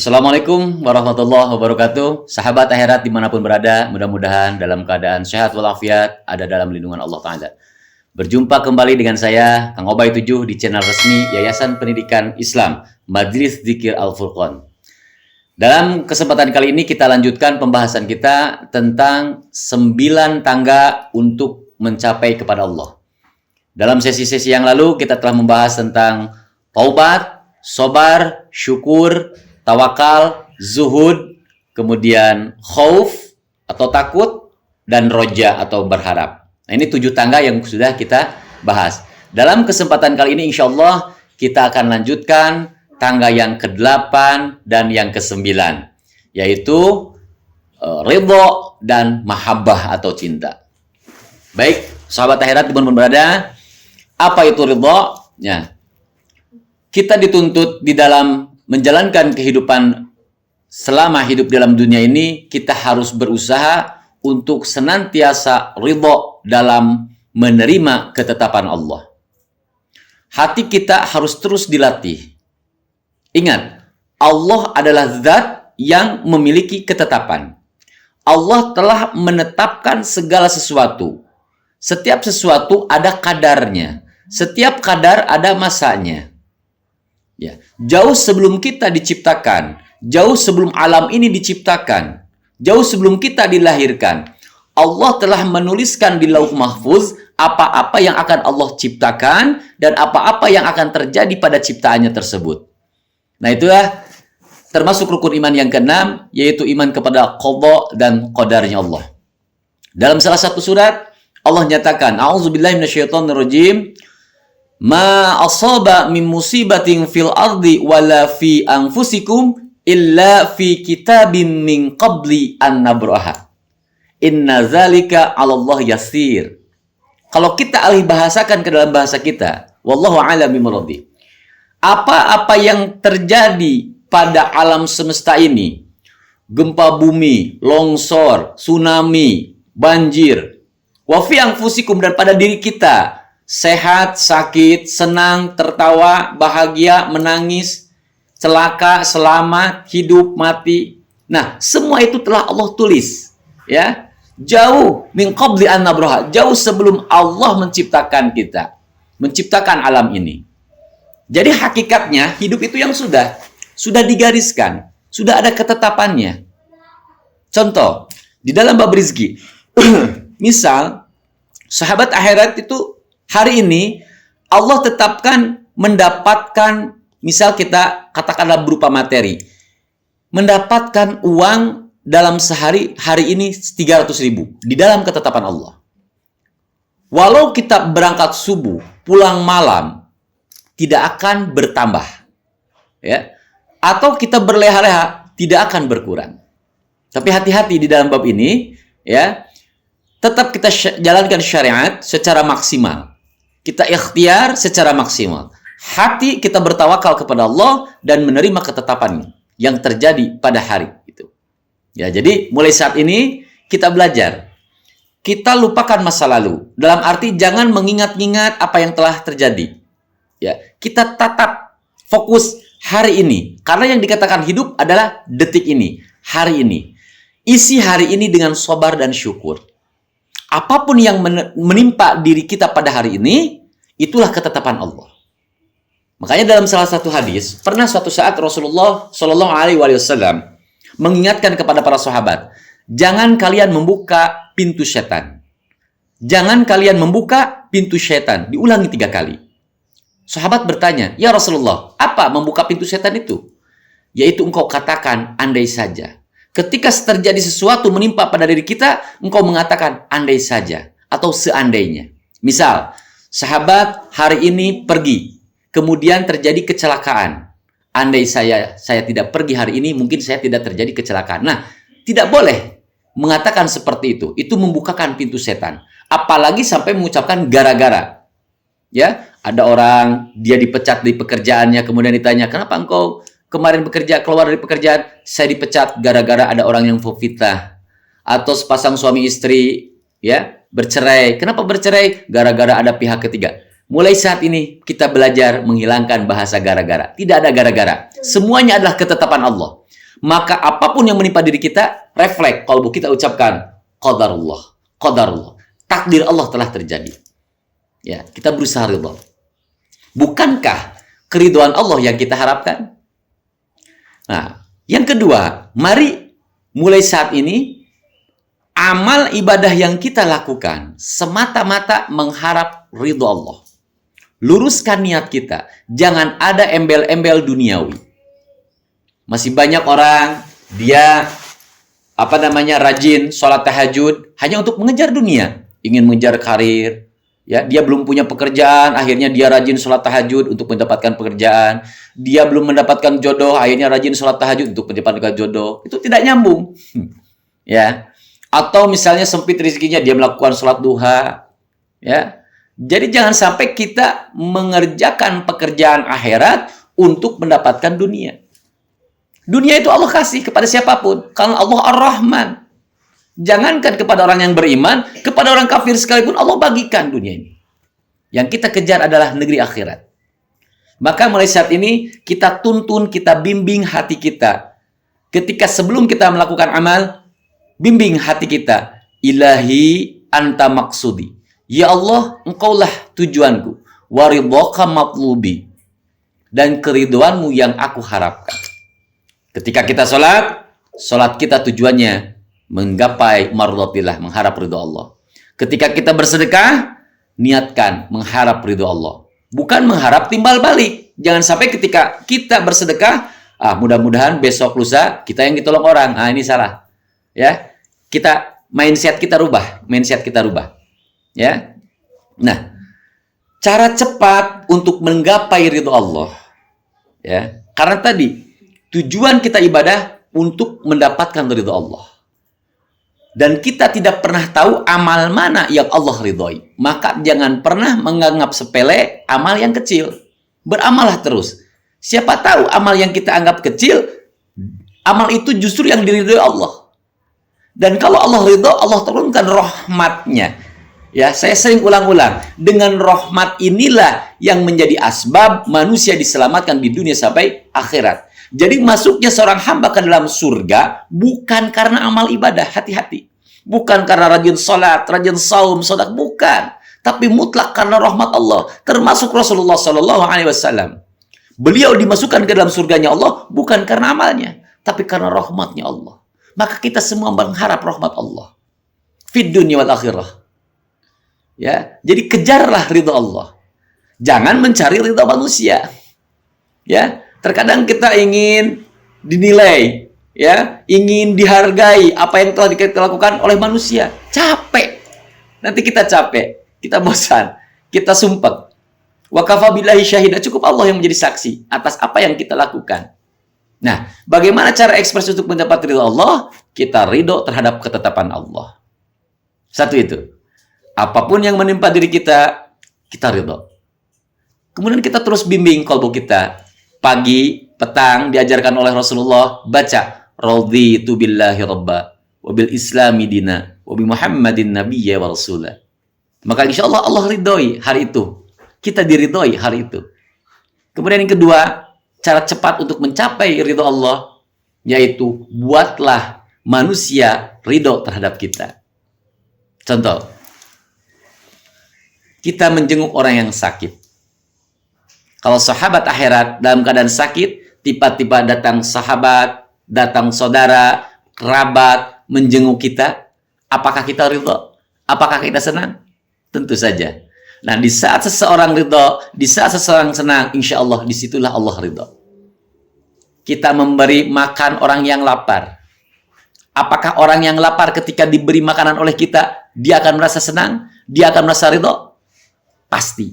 Assalamualaikum warahmatullahi wabarakatuh. Sahabat akhirat dimanapun berada, mudah-mudahan dalam keadaan sehat walafiat, ada dalam lindungan Allah Ta'ala. Berjumpa kembali dengan saya, Kang Obay 7 di channel resmi Yayasan Pendidikan Islam, Majelis Dzikir Al-Furqan. Dalam kesempatan kali ini kita lanjutkan pembahasan kita tentang 9 tangga untuk mencapai kepada Allah. Dalam sesi-sesi yang lalu kita telah membahas tentang taubat, sabar, syukur, tawakal, zuhud, kemudian khauf atau takut, dan roja atau berharap. Nah, ini 7 tangga yang sudah kita bahas. Dalam kesempatan kali ini insya Allah kita akan lanjutkan tangga yang ke-8 dan yang ke-9, yaitu ridho dan mahabbah atau cinta. Baik, sahabat akhirat dimanapun berada, apa itu ridho? Ya, kita dituntut di dalam menjalankan kehidupan selama hidup dalam dunia ini, kita harus berusaha untuk senantiasa ridho dalam menerima ketetapan Allah. Hati kita harus terus dilatih. Ingat, Allah adalah zat yang memiliki ketetapan. Allah telah menetapkan segala sesuatu. Setiap sesuatu ada kadarnya. Setiap kadar ada masanya. Ya, jauh sebelum kita diciptakan, jauh sebelum alam ini diciptakan, jauh sebelum kita dilahirkan, Allah telah menuliskan di Lauh Mahfuz apa-apa yang akan Allah ciptakan dan apa-apa yang akan terjadi pada ciptaannya tersebut. Nah, itulah termasuk rukun iman yang ke-6, yaitu iman kepada qada dan qadarnya Allah. Dalam salah satu surat Allah nyatakan, A'udzubillahi minasyaitonirrajim, ma asaba min musibatin fil ardi wala fi anfusikum illa fi kitabim min qabli an nabraha. Inna zalika 'ala Allah yasir. Kalau kita alih bahasakan ke dalam bahasa kita, wallahu a'lam bimuradi. Apa-apa yang terjadi pada alam semesta ini, gempa bumi, longsor, tsunami, banjir, wa fi anfusikum, dan pada diri kita, sehat, sakit, senang, tertawa, bahagia, menangis, celaka, selamat, hidup, mati. Nah, semua itu telah Allah tulis, ya. Jauh min qabli an nabraha, jauh sebelum Allah menciptakan kita, menciptakan alam ini. Jadi hakikatnya hidup itu yang sudah digariskan, sudah ada ketetapannya. Contoh, di dalam bab rezeki, misal sahabat akhirat itu hari ini Allah tetapkan mendapatkan, misal kita katakanlah berupa materi, mendapatkan uang dalam sehari, hari ini 300.000 di dalam ketetapan Allah. Walau kita berangkat subuh, pulang malam, tidak akan bertambah, ya. Atau kita berleha-leha, tidak akan berkurang. Tapi hati-hati di dalam bab ini, ya. Tetap kita jalankan syariat secara maksimal. Kita ikhtiar secara maksimal. Hati kita bertawakal kepada Allah dan menerima ketetapan yang terjadi pada hari itu. Ya, jadi mulai saat ini kita belajar. Kita lupakan masa lalu. Dalam arti jangan mengingat-ingat apa yang telah terjadi. Ya, kita tatap fokus hari ini. Karena yang dikatakan hidup adalah detik ini, hari ini. Isi hari ini dengan sabar dan syukur. Apapun yang menimpa diri kita pada hari ini, itulah ketetapan Allah. Makanya dalam salah satu hadis, pernah suatu saat Rasulullah Shallallahu Alaihi Wasallam mengingatkan kepada para sahabat, jangan kalian membuka pintu setan. Jangan kalian membuka pintu setan. Diulangi 3 kali. Sahabat bertanya, ya Rasulullah, apa membuka pintu setan itu? Yaitu engkau katakan, andai saja. Ketika terjadi sesuatu menimpa pada diri kita, engkau mengatakan, andai saja. Atau seandainya. Misal, sahabat hari ini pergi. Kemudian terjadi kecelakaan. Andai saya tidak pergi hari ini, mungkin saya tidak terjadi kecelakaan. Nah, tidak boleh mengatakan seperti itu. Itu membukakan pintu setan. Apalagi sampai mengucapkan gara-gara. Ya, ada orang, dia dipecat di pekerjaannya, kemudian ditanya, kenapa engkau kemarin keluar dari pekerjaan? Saya dipecat gara-gara ada orang yang fitnah. Atau sepasang suami istri, ya, bercerai. Kenapa bercerai? Gara-gara ada pihak ketiga. Mulai saat ini kita belajar menghilangkan bahasa gara-gara. Tidak ada gara-gara. Semuanya adalah ketetapan Allah. maka apapun yang menimpa diri kita, refleks kalbu kita ucapkan qadarullah, qadarullah. Takdir Allah telah terjadi. Ya, kita berusaha ridha. Bukankah keridhaan Allah yang kita harapkan? Nah, yang kedua, mari mulai saat ini amal ibadah yang kita lakukan semata-mata mengharap ridho Allah. Luruskan niat kita, jangan ada embel-embel duniawi. Masih banyak orang dia rajin sholat tahajud hanya untuk mengejar dunia, ingin mengejar karir. Ya, dia belum punya pekerjaan, akhirnya dia rajin sholat tahajud untuk mendapatkan pekerjaan. Dia belum mendapatkan jodoh, akhirnya rajin sholat tahajud untuk mendapatkan jodoh. Itu tidak nyambung. Ya. Atau misalnya sempit rezekinya, dia melakukan sholat duha. Ya. Jadi jangan sampai kita mengerjakan pekerjaan akhirat untuk mendapatkan dunia. Dunia itu Allah kasih kepada siapapun. Karena Allah Ar-Rahman. Jangankan kepada orang yang beriman, kepada orang kafir sekalipun Allah bagikan dunia ini. Yang kita kejar adalah negeri akhirat. Maka mulai saat ini kita tuntun, kita bimbing hati kita. Ketika sebelum kita melakukan amal, bimbing hati kita. Ilahi anta maksudi. Ya Allah, engkaulah tujuanku. Waridhaka matlubi. Dan keridhoanmu yang aku harapkan. Ketika kita sholat kita tujuannya menggapai mardatillah, mengharap ridho Allah. Ketika kita bersedekah, niatkan mengharap ridho Allah. Bukan mengharap timbal balik. Jangan sampai ketika kita bersedekah, mudah-mudahan besok lusa kita yang ditolong orang. Ini salah. Ya. Mindset kita rubah. Ya. Nah, cara cepat untuk menggapai ridho Allah. Ya. Karena tadi tujuan kita ibadah untuk mendapatkan ridho Allah. Dan kita tidak pernah tahu amal mana yang Allah ridhoi. Maka jangan pernah menganggap sepele amal yang kecil. Beramallah terus. Siapa tahu amal yang kita anggap kecil, amal itu justru yang diridhoi Allah. Dan kalau Allah ridho, Allah turunkan rahmatnya. Ya, saya sering ulang-ulang. Dengan rahmat inilah yang menjadi asbab manusia diselamatkan di dunia sampai akhirat. Jadi masuknya seorang hamba ke dalam surga bukan karena amal ibadah, hati-hati. Bukan karena rajin salat, rajin saum, sedekah, bukan. Tapi mutlak karena rahmat Allah. Termasuk Rasulullah SAW. Beliau dimasukkan ke dalam surganya Allah bukan karena amalnya, tapi karena rahmatnya Allah. Maka kita semua mengharap rahmat Allah. Fid dunya wal akhirah. Ya, jadi kejarlah ridha Allah. Jangan mencari ridha manusia. Ya. Terkadang kita ingin dinilai, ya, ingin dihargai apa yang telah kita lakukan oleh manusia. Capek. Nanti kita capek, kita bosan, kita sumpah. Wa kafa billahi syahida, cukup Allah yang menjadi saksi atas apa yang kita lakukan. Nah, bagaimana cara ekspres untuk mendapat ridho Allah? Kita ridho terhadap ketetapan Allah. Satu itu. Apapun yang menimpa diri kita, kita ridho. Kemudian kita terus bimbing kalbu kita. Pagi, petang diajarkan oleh Rasulullah, baca raditu billahi rabba wa bil islami dina wa bi Muhammadin nabiyya wa rasulah. Maka insya Allah Allah ridhoi hari itu. Kita diridhoi hari itu. Kemudian yang kedua, cara cepat untuk mencapai ridho Allah, yaitu buatlah manusia ridho terhadap kita. Contoh, kita menjenguk orang yang sakit. Kalau sahabat akhirat dalam keadaan sakit, tiba-tiba datang sahabat, datang saudara, kerabat, menjenguk kita, apakah kita ridho? Apakah kita senang? Tentu saja. Nah, di saat seseorang ridho, di saat seseorang senang, insya Allah disitulah Allah ridho. Kita memberi makan orang yang lapar. Apakah orang yang lapar ketika diberi makanan oleh kita, dia akan merasa senang? Dia akan merasa ridho? Pasti.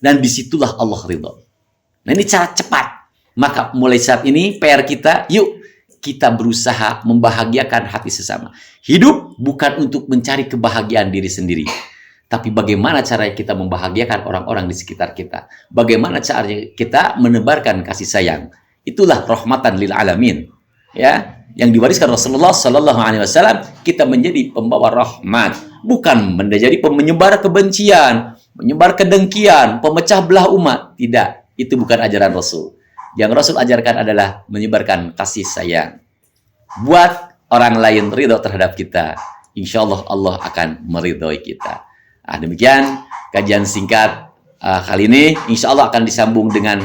Dan disitulah Allah ridho. Nah, ini cara cepat. Maka mulai saat ini PR kita, yuk kita berusaha membahagiakan hati sesama. Hidup bukan untuk mencari kebahagiaan diri sendiri. Tapi bagaimana cara kita membahagiakan orang-orang di sekitar kita. Bagaimana caranya kita menebarkan kasih sayang. Itulah rahmatan lil alamin. Ya, yang diwariskan Rasulullah Sallallahu Alaihi Wasallam, kita menjadi pembawa rahmat. Bukan menjadi penyebar kebencian, menyebar kedengkian, pemecah belah umat. Tidak. Itu bukan ajaran Rasul. Yang Rasul ajarkan adalah menyebarkan kasih sayang. buat orang lain ridho terhadap kita, insya Allah Allah akan meridhoi kita. Nah, demikian kajian singkat kali ini. Insya Allah akan disambung dengan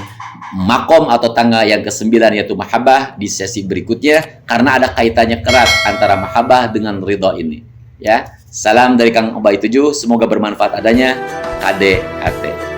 makom atau tangga yang ke-9 yaitu mahabbah di sesi berikutnya, karena ada kaitannya erat antara mahabbah dengan ridho ini. Ya, salam dari Kang Obay 7, semoga bermanfaat adanya. KDHT.